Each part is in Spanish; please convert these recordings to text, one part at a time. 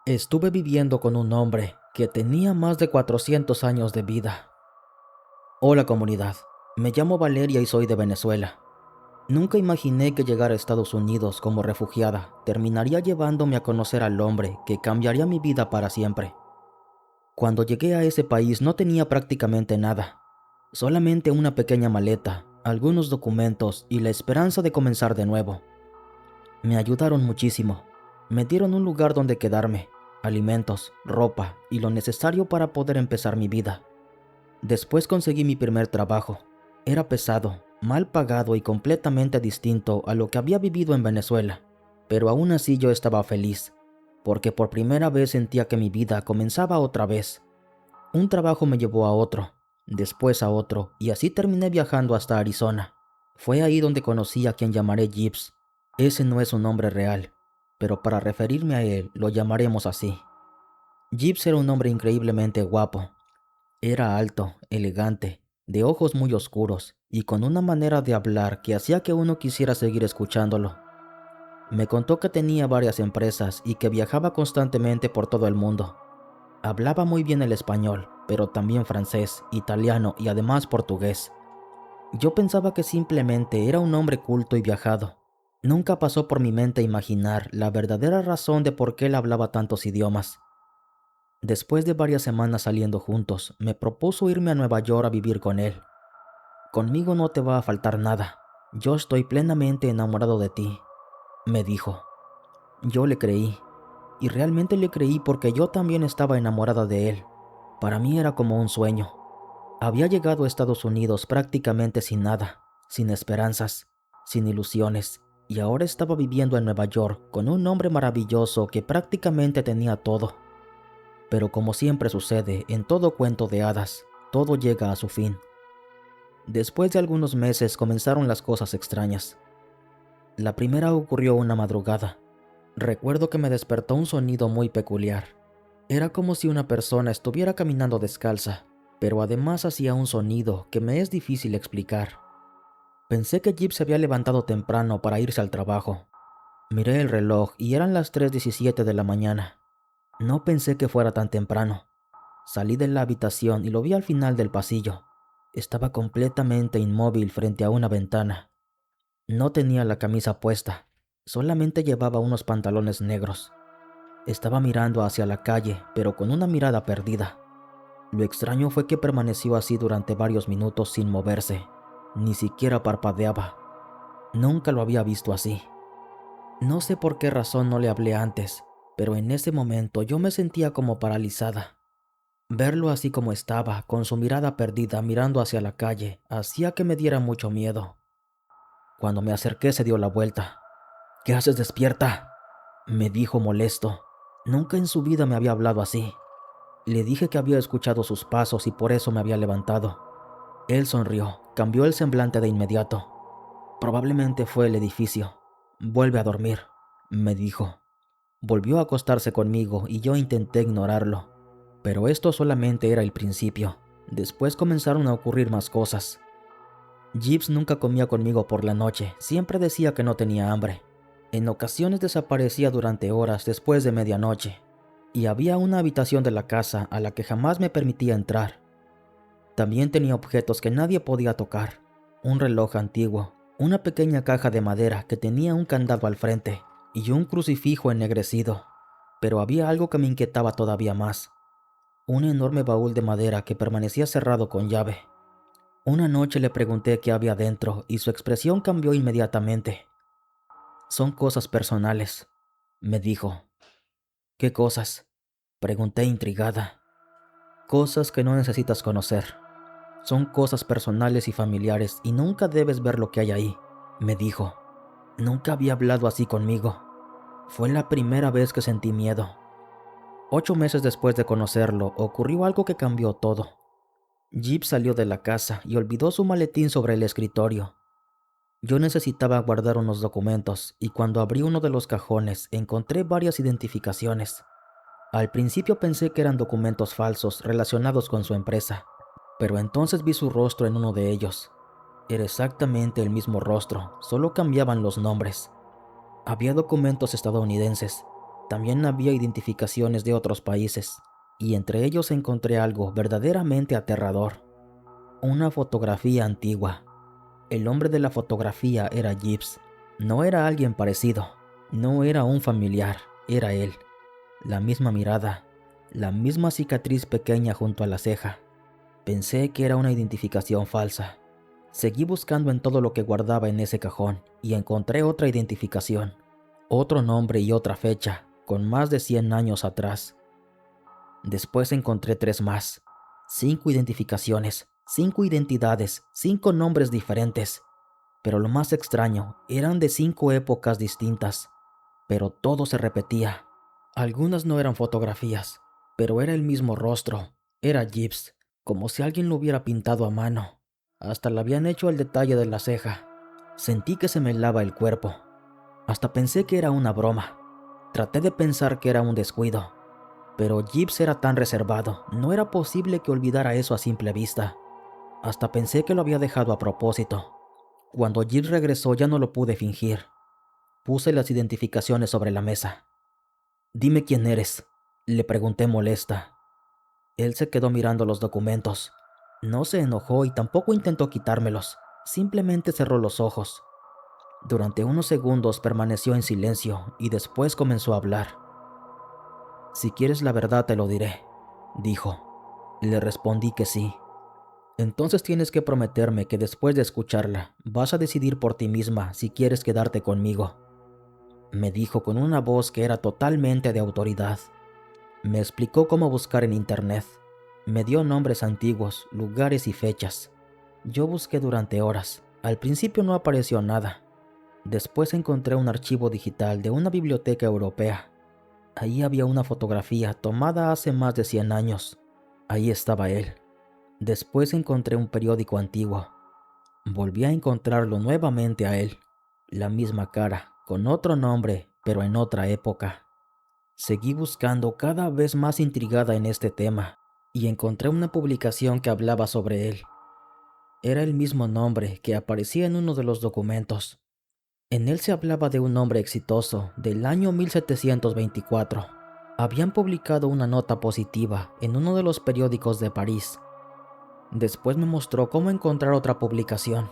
Estuve viviendo con un hombre que tenía más de 400 años de vida. Hola comunidad, me llamo Valeria y soy de Venezuela. Nunca imaginé que llegar a Estados Unidos como refugiada terminaría llevándome a conocer al hombre que cambiaría mi vida para siempre. Cuando llegué a ese país no tenía prácticamente nada, solamente una pequeña maleta, algunos documentos y la esperanza de comenzar de nuevo. Me ayudaron muchísimo. Me dieron un lugar donde quedarme, alimentos, ropa y lo necesario para poder empezar mi vida. Después conseguí mi primer trabajo. Era pesado, mal pagado y completamente distinto a lo que había vivido en Venezuela. Pero aún así yo estaba feliz, porque por primera vez sentía que mi vida comenzaba otra vez. Un trabajo me llevó a otro, después a otro, y así terminé viajando hasta Arizona. Fue ahí donde conocí a quien llamaré Gibbs. Ese no es su nombre real, pero para referirme a él lo llamaremos así. Gibbs era un hombre increíblemente guapo. Era alto, elegante, de ojos muy oscuros y con una manera de hablar que hacía que uno quisiera seguir escuchándolo. Me contó que tenía varias empresas y que viajaba constantemente por todo el mundo. Hablaba muy bien el español, pero también francés, italiano y además portugués. Yo pensaba que simplemente era un hombre culto y viajado. Nunca pasó por mi mente imaginar la verdadera razón de por qué él hablaba tantos idiomas. Después de varias semanas saliendo juntos, me propuso irme a Nueva York a vivir con él. Conmigo no te va a faltar nada. Yo estoy plenamente enamorado de ti, me dijo. Yo le creí, y realmente le creí porque yo también estaba enamorada de él. Para mí era como un sueño. Había llegado a Estados Unidos prácticamente sin nada, sin esperanzas, sin ilusiones, y ahora estaba viviendo en Nueva York con un hombre maravilloso que prácticamente tenía todo. Pero como siempre sucede en todo cuento de hadas, todo llega a su fin. Después de algunos meses comenzaron las cosas extrañas. La primera ocurrió una madrugada. Recuerdo que me despertó un sonido muy peculiar. Era como si una persona estuviera caminando descalza, pero además hacía un sonido que me es difícil explicar. Pensé que Jeep se había levantado temprano para irse al trabajo. Miré el reloj y eran las 3:17 de la mañana. No pensé que fuera tan temprano. Salí de la habitación y lo vi al final del pasillo. Estaba completamente inmóvil frente a una ventana. No tenía la camisa puesta, solamente llevaba unos pantalones negros. Estaba mirando hacia la calle, pero con una mirada perdida. Lo extraño fue que permaneció así durante varios minutos sin moverse. Ni siquiera parpadeaba. Nunca lo había visto así. No sé por qué razón no le hablé antes, pero en ese momento yo me sentía como paralizada. Verlo así como estaba, con su mirada perdida mirando hacia la calle, hacía que me diera mucho miedo. Cuando me acerqué se dio la vuelta. «¿Qué haces despierta?», me dijo molesto. Nunca en su vida me había hablado así. Le dije que había escuchado sus pasos y por eso me había levantado. Él sonrió, cambió el semblante de inmediato. «Probablemente fue el edificio. Vuelve a dormir», me dijo. Volvió a acostarse conmigo y yo intenté ignorarlo. Pero esto solamente era el principio. Después comenzaron a ocurrir más cosas. Gibbs nunca comía conmigo por la noche, siempre decía que no tenía hambre. En ocasiones desaparecía durante horas después de medianoche. Y había una habitación de la casa a la que jamás me permitía entrar. También tenía objetos que nadie podía tocar. Un reloj antiguo, una pequeña caja de madera que tenía un candado al frente y un crucifijo ennegrecido. Pero había algo que me inquietaba todavía más. Un enorme baúl de madera que permanecía cerrado con llave. Una noche le pregunté qué había dentro y su expresión cambió inmediatamente. «Son cosas personales», me dijo. «¿Qué cosas?», pregunté intrigada. «Cosas que no necesitas conocer. Son cosas personales y familiares y nunca debes ver lo que hay ahí», me dijo. Nunca había hablado así conmigo. Fue la primera vez que sentí miedo. 8 meses después de conocerlo, ocurrió algo que cambió todo. Jeep salió de la casa y olvidó su maletín sobre el escritorio. Yo necesitaba guardar unos documentos y cuando abrí uno de los cajones encontré varias identificaciones. Al principio pensé que eran documentos falsos relacionados con su empresa, pero entonces vi su rostro en uno de ellos. Era exactamente el mismo rostro, solo cambiaban los nombres. Había documentos estadounidenses, También había identificaciones de otros países, y entre ellos encontré algo verdaderamente aterrador. Una fotografía antigua. El hombre de la fotografía era Gibbs. No era alguien parecido, no era un familiar, era él. La misma mirada, la misma cicatriz pequeña junto a la ceja. Pensé que era una identificación falsa. Seguí buscando en todo lo que guardaba en ese cajón y encontré otra identificación, otro nombre y otra fecha, con más de 100 años atrás. Después encontré 3 más, 5 identificaciones, 5 identidades, 5 nombres diferentes. Pero lo más extraño, eran de 5 épocas distintas, pero todo se repetía. Algunas no eran fotografías, pero era el mismo rostro, era Gibbs, como si alguien lo hubiera pintado a mano. Hasta le habían hecho el detalle de la ceja. Sentí que se me helaba el cuerpo. Hasta pensé que era una broma. Traté de pensar que era un descuido, pero Gibbs era tan reservado, no era posible que olvidara eso a simple vista. Hasta pensé que lo había dejado a propósito. Cuando Gibbs regresó ya no lo pude fingir. Puse las identificaciones sobre la mesa. «Dime quién eres», le pregunté molesta. Él se quedó mirando los documentos. No se enojó y tampoco intentó quitármelos. Simplemente cerró los ojos. Durante unos segundos permaneció en silencio y después comenzó a hablar. «Si quieres la verdad te lo diré», dijo. Le respondí que sí. «Entonces tienes que prometerme que después de escucharla vas a decidir por ti misma si quieres quedarte conmigo», me dijo con una voz que era totalmente de autoridad. Me explicó cómo buscar en internet. Me dio nombres antiguos, lugares y fechas. Yo busqué durante horas. Al principio no apareció nada. Después encontré un archivo digital de una biblioteca europea. Ahí había una fotografía tomada hace más de 100 años. Ahí estaba él. Después encontré un periódico antiguo. Volví a encontrarlo nuevamente a él. La misma cara, con otro nombre, pero en otra época. Seguí buscando cada vez más intrigada en este tema y encontré una publicación que hablaba sobre él. Era el mismo nombre que aparecía en uno de los documentos. En él se hablaba de un hombre exitoso del año 1724. Habían publicado una nota positiva en uno de los periódicos de París. Después me mostró cómo encontrar otra publicación.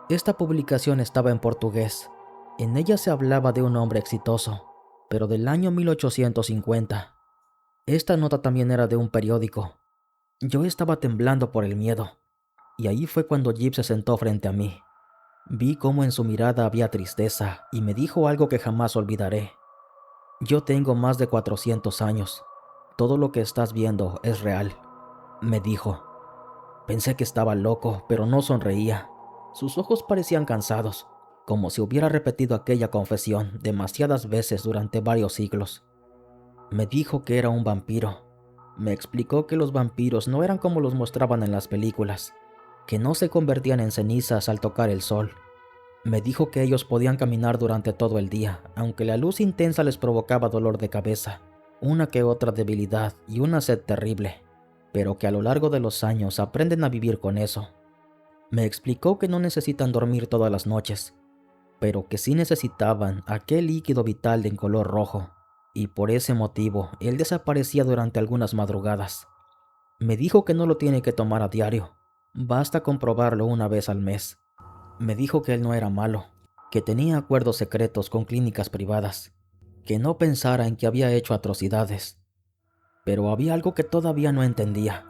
Esta publicación estaba en portugués. En ella se hablaba de un hombre exitoso, pero del año 1850. Esta nota también era de un periódico. Yo estaba temblando por el miedo, y ahí fue cuando Gibbs se sentó frente a mí. Vi cómo en su mirada había tristeza y me dijo algo que jamás olvidaré. «Yo tengo más de 400 años. Todo lo que estás viendo es real», me dijo. Pensé que estaba loco, pero no sonreía. Sus ojos parecían cansados, como si hubiera repetido aquella confesión demasiadas veces durante varios siglos. Me dijo que era un vampiro. Me explicó que los vampiros no eran como los mostraban en las películas, que no se convertían en cenizas al tocar el sol. Me dijo que ellos podían caminar durante todo el día, aunque la luz intensa les provocaba dolor de cabeza, una que otra debilidad y una sed terrible, pero que a lo largo de los años aprenden a vivir con eso. Me explicó que no necesitan dormir todas las noches, pero que sí necesitaban aquel líquido vital de color rojo, y por ese motivo él desaparecía durante algunas madrugadas. Me dijo que no lo tiene que tomar a diario, basta comprobarlo una vez al mes. Me dijo que él no era malo, que tenía acuerdos secretos con clínicas privadas, que no pensara en que había hecho atrocidades. Pero había algo que todavía no entendía.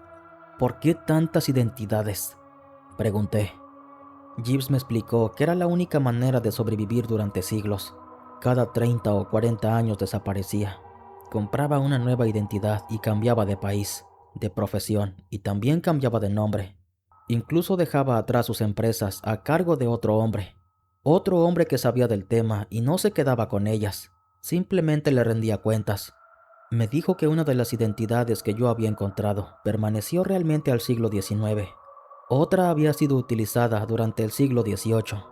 ¿Por qué tantas identidades?, pregunté. Gibbs me explicó que era la única manera de sobrevivir durante siglos. Cada 30 o 40 años desaparecía. Compraba una nueva identidad y cambiaba de país, de profesión y también cambiaba de nombre. Incluso dejaba atrás sus empresas a cargo de otro hombre que sabía del tema y no se quedaba con ellas, simplemente le rendía cuentas. Me dijo que una de las identidades que yo había encontrado permaneció realmente al siglo XIX. Otra había sido utilizada durante el siglo XVIII.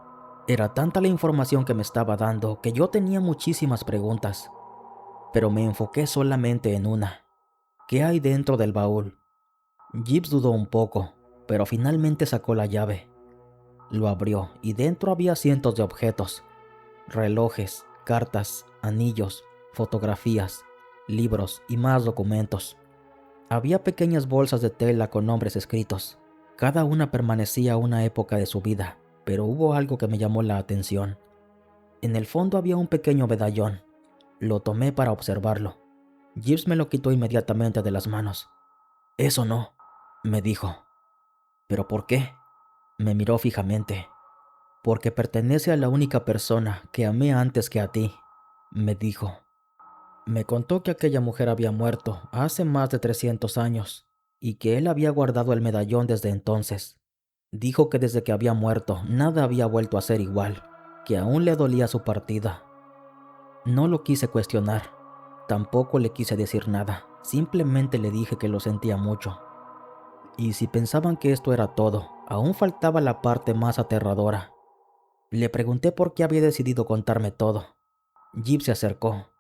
Era tanta la información que me estaba dando que yo tenía muchísimas preguntas, pero me enfoqué solamente en una. ¿Qué hay dentro del baúl? Gibbs dudó un poco, pero finalmente sacó la llave. Lo abrió y dentro había cientos de objetos: relojes, cartas, anillos, fotografías, libros y más documentos. Había pequeñas bolsas de tela con nombres escritos. Cada una permanecía una época de su vida, pero hubo algo que me llamó la atención. En el fondo había un pequeño medallón. Lo tomé para observarlo. Gibbs me lo quitó inmediatamente de las manos. «Eso no», me dijo. «¿Pero por qué?». Me miró fijamente. «Porque pertenece a la única persona que amé antes que a ti», me dijo. Me contó que aquella mujer había muerto hace más de 300 años y que él había guardado el medallón desde entonces. Dijo que desde que había muerto nada había vuelto a ser igual, que aún le dolía su partida. No lo quise cuestionar, tampoco le quise decir nada, simplemente le dije que lo sentía mucho. Y si pensaban que esto era todo, aún faltaba la parte más aterradora. Le pregunté por qué había decidido contarme todo. Gibbs se acercó.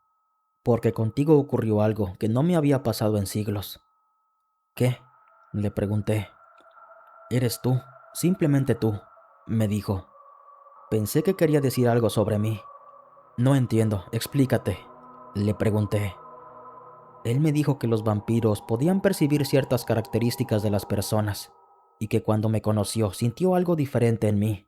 «Porque contigo ocurrió algo que no me había pasado en siglos». «¿Qué?», le pregunté. «Eres tú, simplemente tú», me dijo. Pensé que quería decir algo sobre mí. «No entiendo, explícate», le pregunté. Él me dijo que los vampiros podían percibir ciertas características de las personas y que cuando me conoció sintió algo diferente en mí.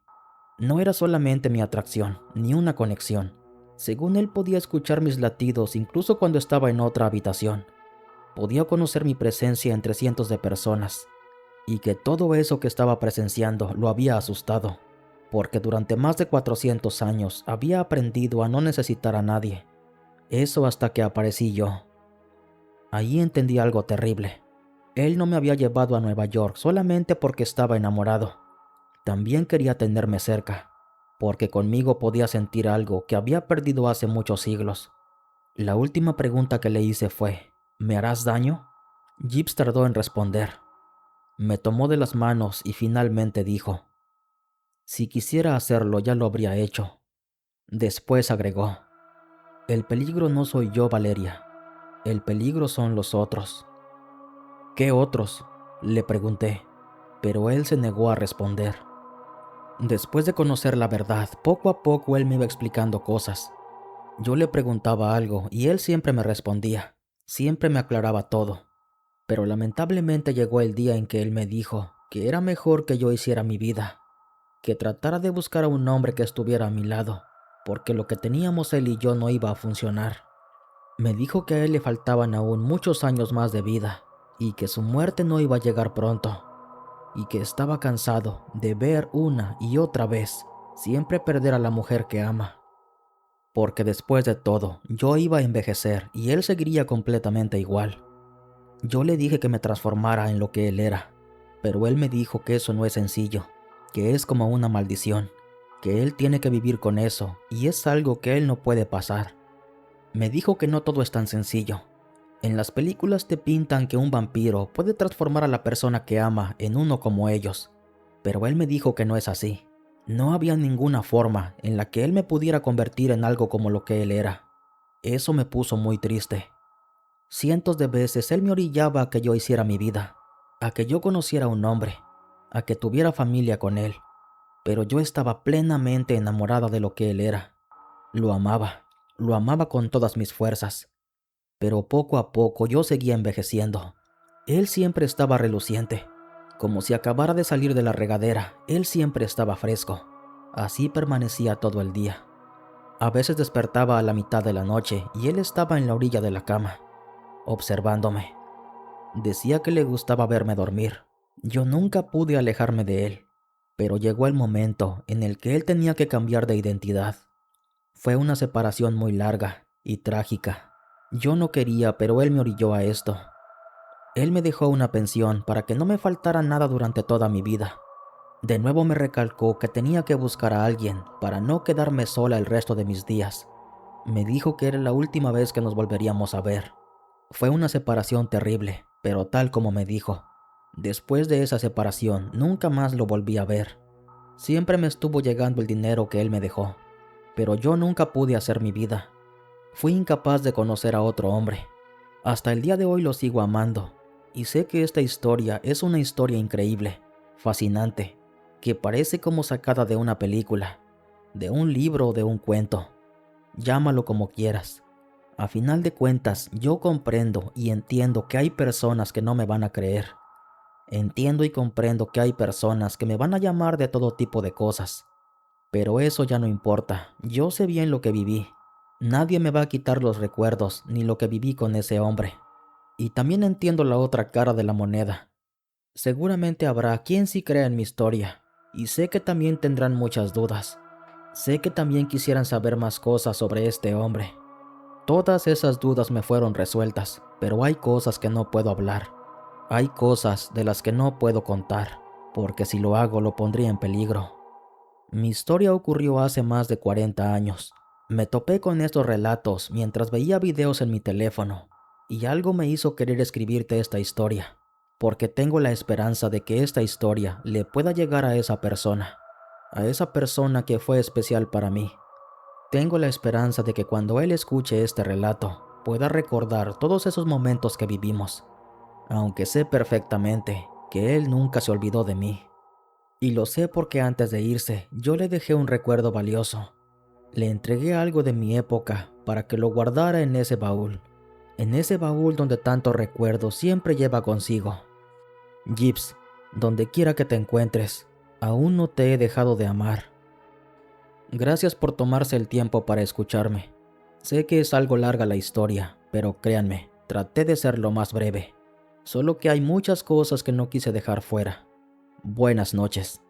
No era solamente mi atracción, ni una conexión. Según él podía escuchar mis latidos incluso cuando estaba en otra habitación. Podía conocer mi presencia entre cientos de personas y que todo eso que estaba presenciando lo había asustado, porque durante más de 400 años había aprendido a no necesitar a nadie. Eso hasta que aparecí yo. Ahí entendí algo terrible. Él no me había llevado a Nueva York solamente porque estaba enamorado. También quería tenerme cerca, porque conmigo podía sentir algo que había perdido hace muchos siglos. La última pregunta que le hice fue: «¿Me harás daño?». Gibbs tardó en responder. Me tomó de las manos y finalmente dijo: «Si quisiera hacerlo, ya lo habría hecho». Después agregó: «El peligro no soy yo, Valeria. El peligro son los otros». «¿Qué otros?», le pregunté, pero él se negó a responder. Después de conocer la verdad, poco a poco él me iba explicando cosas. Yo le preguntaba algo y él siempre me respondía, siempre me aclaraba todo. Pero lamentablemente llegó el día en que él me dijo que era mejor que yo hiciera mi vida, que tratara de buscar a un hombre que estuviera a mi lado, porque lo que teníamos él y yo no iba a funcionar. Me dijo que a él le faltaban aún muchos años más de vida y que su muerte no iba a llegar pronto, y que estaba cansado de ver una y otra vez siempre perder a la mujer que ama. Porque después de todo, yo iba a envejecer y él seguiría completamente igual. Yo le dije que me transformara en lo que él era, pero él me dijo que eso no es sencillo, que es como una maldición, que él tiene que vivir con eso y es algo que él no puede pasar. Me dijo que no todo es tan sencillo. En las películas te pintan que un vampiro puede transformar a la persona que ama en uno como ellos, pero él me dijo que no es así. No había ninguna forma en la que él me pudiera convertir en algo como lo que él era. Eso me puso muy triste. Cientos de veces él me orillaba a que yo hiciera mi vida, a que yo conociera a un hombre, a que tuviera familia con él, pero yo estaba plenamente enamorada de lo que él era. Lo amaba con todas mis fuerzas, pero poco a poco yo seguía envejeciendo. Él siempre estaba reluciente, como si acabara de salir de la regadera. Él siempre estaba fresco. Así permanecía todo el día. A veces despertaba a la mitad de la noche y él estaba en la orilla de la cama, observándome. Decía que le gustaba verme dormir. Yo nunca pude alejarme de él, pero llegó el momento en el que él tenía que cambiar de identidad. Fue una separación muy larga y trágica. Yo no quería, pero él me orilló a esto. Él me dejó una pensión para que no me faltara nada durante toda mi vida. De nuevo me recalcó que tenía que buscar a alguien para no quedarme sola el resto de mis días. Me dijo que era la última vez que nos volveríamos a ver. Fue una separación terrible, pero tal como me dijo, después de esa separación nunca más lo volví a ver. Siempre me estuvo llegando el dinero que él me dejó, pero yo nunca pude hacer mi vida. Fui incapaz de conocer a otro hombre. Hasta el día de hoy lo sigo amando, y sé que esta historia es una historia increíble, fascinante, que parece como sacada de una película, de un libro o de un cuento. Llámalo como quieras. A final de cuentas, yo comprendo y entiendo que hay personas que no me van a creer. Entiendo y comprendo que hay personas que me van a llamar de todo tipo de cosas. Pero eso ya no importa, yo sé bien lo que viví. Nadie me va a quitar los recuerdos ni lo que viví con ese hombre. Y también entiendo la otra cara de la moneda. Seguramente habrá quien sí crea en mi historia, y sé que también tendrán muchas dudas. Sé que también quisieran saber más cosas sobre este hombre. Todas esas dudas me fueron resueltas, pero hay cosas que no puedo hablar. Hay cosas de las que no puedo contar, porque si lo hago lo pondría en peligro. Mi historia ocurrió hace más de 40 años. Me topé con estos relatos mientras veía videos en mi teléfono, y algo me hizo querer escribirte esta historia, porque tengo la esperanza de que esta historia le pueda llegar a esa persona que fue especial para mí. Tengo la esperanza de que cuando él escuche este relato, pueda recordar todos esos momentos que vivimos, aunque sé perfectamente que él nunca se olvidó de mí. Y lo sé porque antes de irse, yo le dejé un recuerdo valioso. Le entregué algo de mi época para que lo guardara en ese baúl donde tantos recuerdos siempre lleva consigo. Gibbs, donde quiera que te encuentres, aún no te he dejado de amar. Gracias por tomarse el tiempo para escucharme. Sé que es algo larga la historia, pero créanme, traté de ser lo más breve. Solo que hay muchas cosas que no quise dejar fuera. Buenas noches.